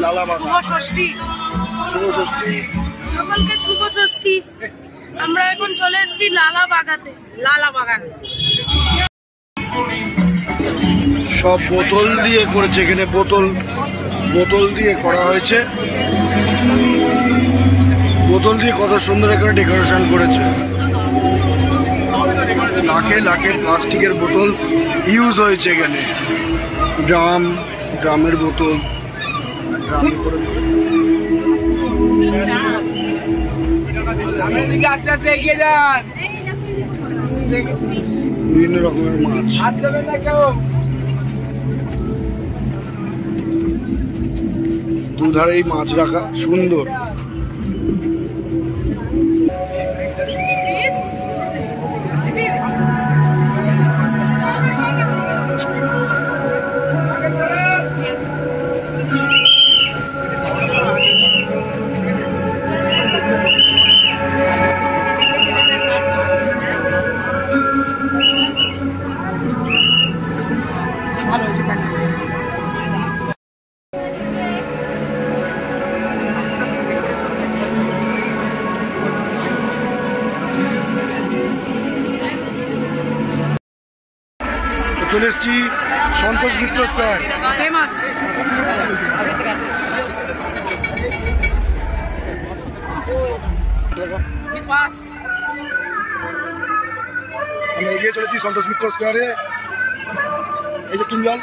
লালা বাগান। শুভ ষষ্ঠী। শুভ ষষ্ঠী। সকলকে শুভ ষষ্ঠী। আমরা এখন চলে এসেছি লালা বাগাতে। লালা বাগান সব বোতল দিয়ে করেছে, এখানে বোতল দিয়ে করা হয়েছে। বোতল দিয়ে কত সুন্দর এখানে ডেকোরেশন করেছে। লাখে প্লাস্টিকের বোতল ইউজ হয়েছে এখানে। ড্রামের বোতল, বিভিন্ন রকমের মাছ। দুধারেই মাছ রাখা, সুন্দর। চলে এসছি সন্তোষ মিত্র স্কয়ার। ফেমাস। আমরা এগিয়ে চলেছি সন্তোষ মিত্র স্কয়ারে। এই যে কিংজল,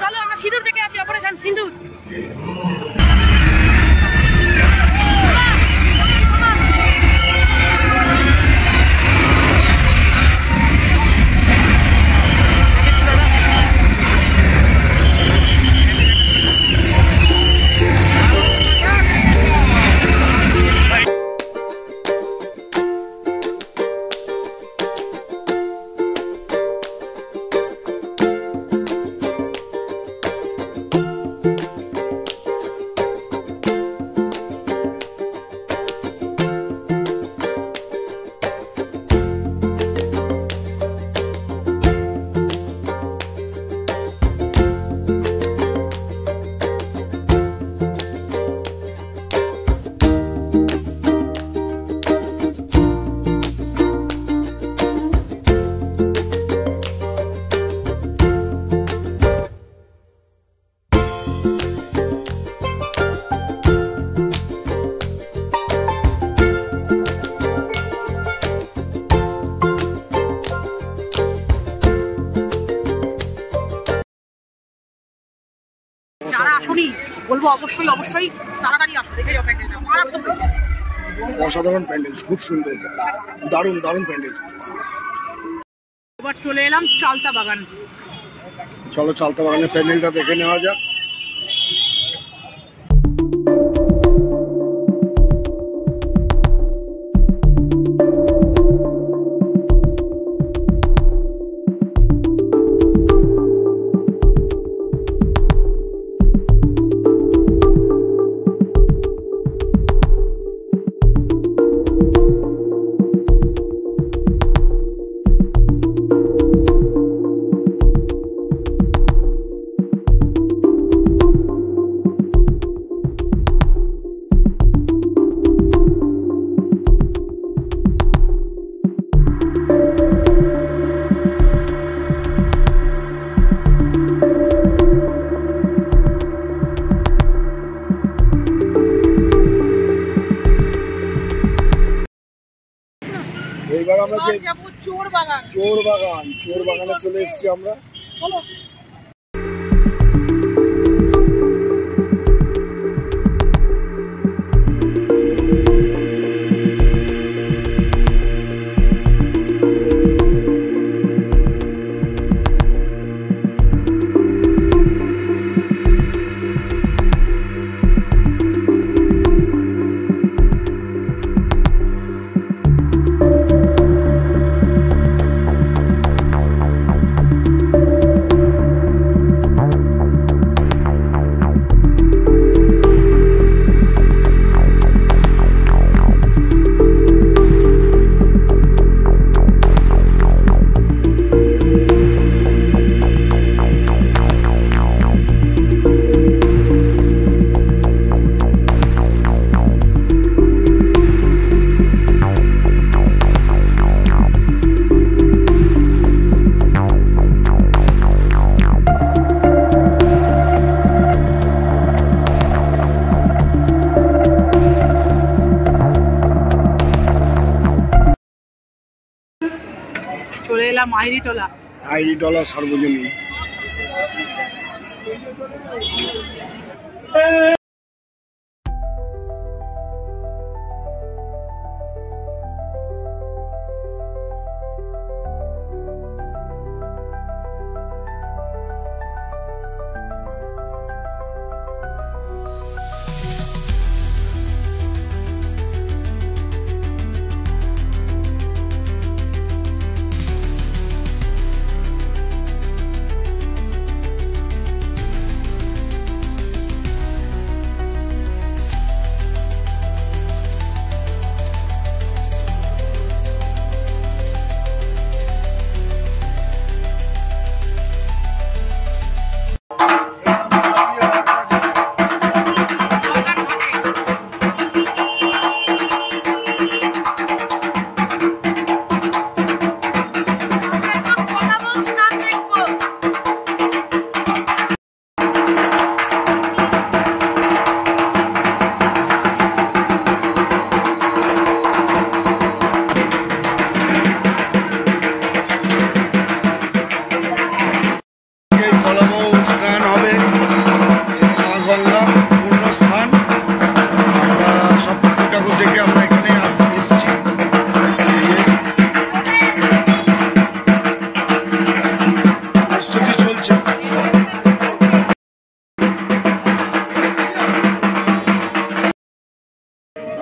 চলো আমরা সিঁদুর থেকে আসি, অপারেশন সিঁদুর। যারা আসুনি বলবো অবশ্যই তাড়াতাড়ি আসো, দেখে যাও প্যান্ডেলটা মারাত্মক হয়েছে। অসাধারণ প্যান্ডেল, খুব সুন্দর, দারুণ প্যান্ডেল। এবার চলে এলাম চালতা বাগান। চলো চালতা বাগানের প্যান্ডেলটা দেখে নেওয়া যাক। এইবার আমরা যে চোর বাগানে চলে এসেছি আমরা। চলে এলাম আইরিটোলা। আইরিটোলা সার্বজনীন।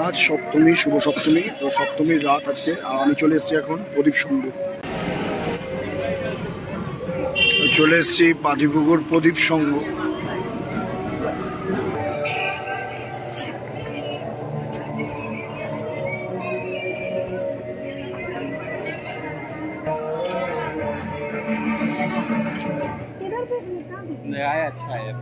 আজ সপ্তমী, শুভ সপ্তমী। তো সপ্তমীর রাত আজকে, আর আমি চলে এসেছি এখন প্রদীপ সংঘ। চলে এসেছি পাদিপুকুর প্রদীপ সংঘ। अच्छा है।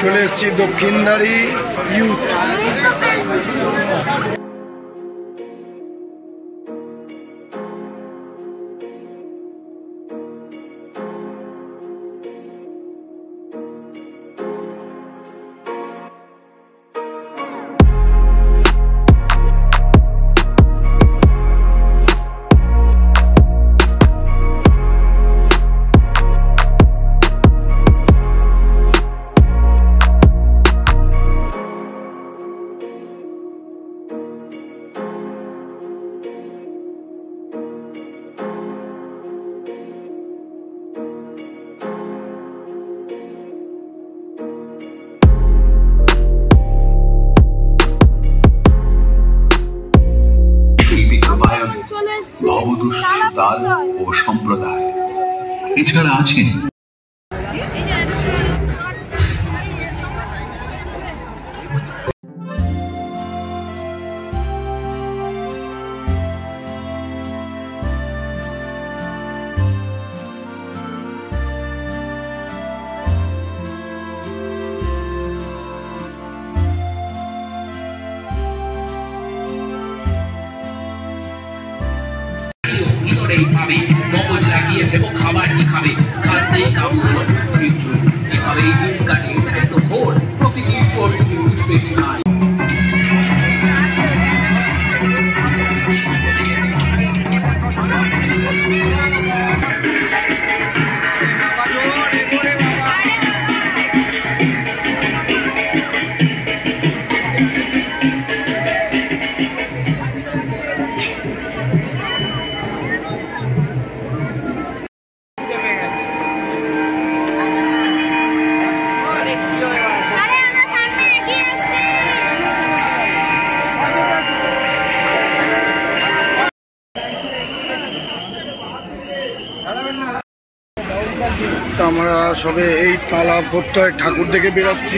চলে এসেছি দক্ষিণদারি ইউথ। তাল ও সম্প্রদায় এছাড়া আছেন এইভাবে মগজ লাগিয়ে ভেবো খাবার কি খাবে, খাদ্যেই কাবু এভাবে দিন কাটে। এটাই তো ভোর, প্রকৃতির ভোর, তুমি বুঝবে কি না। তো আমরা সবে এই টালা প্রত্যয় ঠাকুর দেখে বেরোচ্ছি।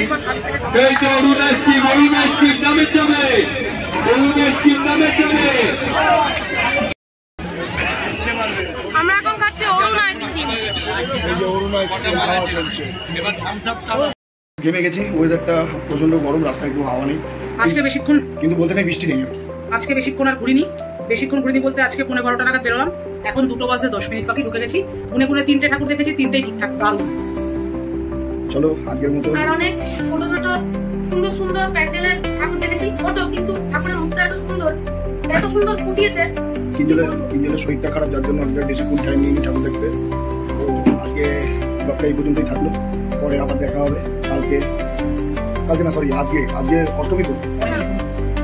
আমরা এখন খাচ্ছি অরুণ আইসক্রিম। এই যে অরুণ আইসক্রিম খাওয়া চলছে। ঘেমে গেছি, ওয়েদারটা প্রচন্ড গরম, রাস্তায় একটু হাওয়া নেই আজকে বেশিক্ষণ, কিন্তু বলতে নেই বৃষ্টি নেই আর কি। আজকে বেশিক্ষণ আর ঘুরিনি, বেশিক্ষণ ঘুরিনি বলতে আজকে 11:30 নাগাদ বেরোলাম, এখন 2টো বাজে 10 মিনিট বাকি ঢুকে গেছি। গুনে গুনে 3টে ঠাকুর দেখেছি, 3টেই ঠিকঠাক দারুণ। চলো আজকের মতো। আর অনেক ছোট ছোট সুন্দর সুন্দর প্যান্ডেলের ঠাকুর দেখেছি, ছোট কিন্তু ঠাকুরের মুখটা এত সুন্দর ফুটিয়েছে। কিঞ্জলের শরীরটা খারাপ, যার জন্য আজকে বেশিক্ষণ টাইম নিয়ে ঠাকুর দেখতে। তো আজকে ব্লগটা এই পর্যন্তই থাকলো, পরে আবার দেখা হবে কালকে না সরি আজকে অষ্টমী তো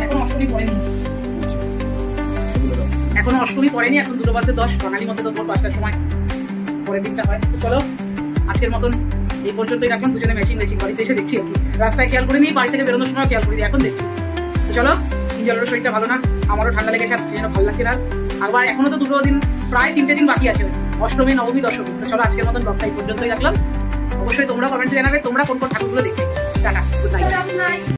এখন অষ্টমী পড়েনি, এখনো অষ্টমী পড়েনি, এখন 2টো বাজে 10, বাঙালি মতো তো 5টার সময় পরের দিনটা হয়। চলো আজকের মতন এই পর্যন্তই রাখলাম, দুজনে ম্যাচিং বাড়িতে এসে দেখছি আর কি, রাস্তায় খেয়াল করে নিই, বাড়ি থেকে বেরোনোর সময় খেয়াল করি, এখন দেখছি। তো চলো, কিঞ্জলের শরীরটা ভালো না, আমারও ঠান্ডা লেগেছে, যেন ভালো লাগছে না। আবার এখনো তো 2টো দিন, প্রায় 3টে দিন বাকি আছে, অষ্টমী, নবমী, দশমী। তো চলো আজকের মতন ব্লগটা এই পর্যন্তই রাখলাম। অবশ্যই তোমরা কমেন্টে জানাবে তোমরা কোন কোন ঠাকুরগুলো দেখবে। Tata, good night.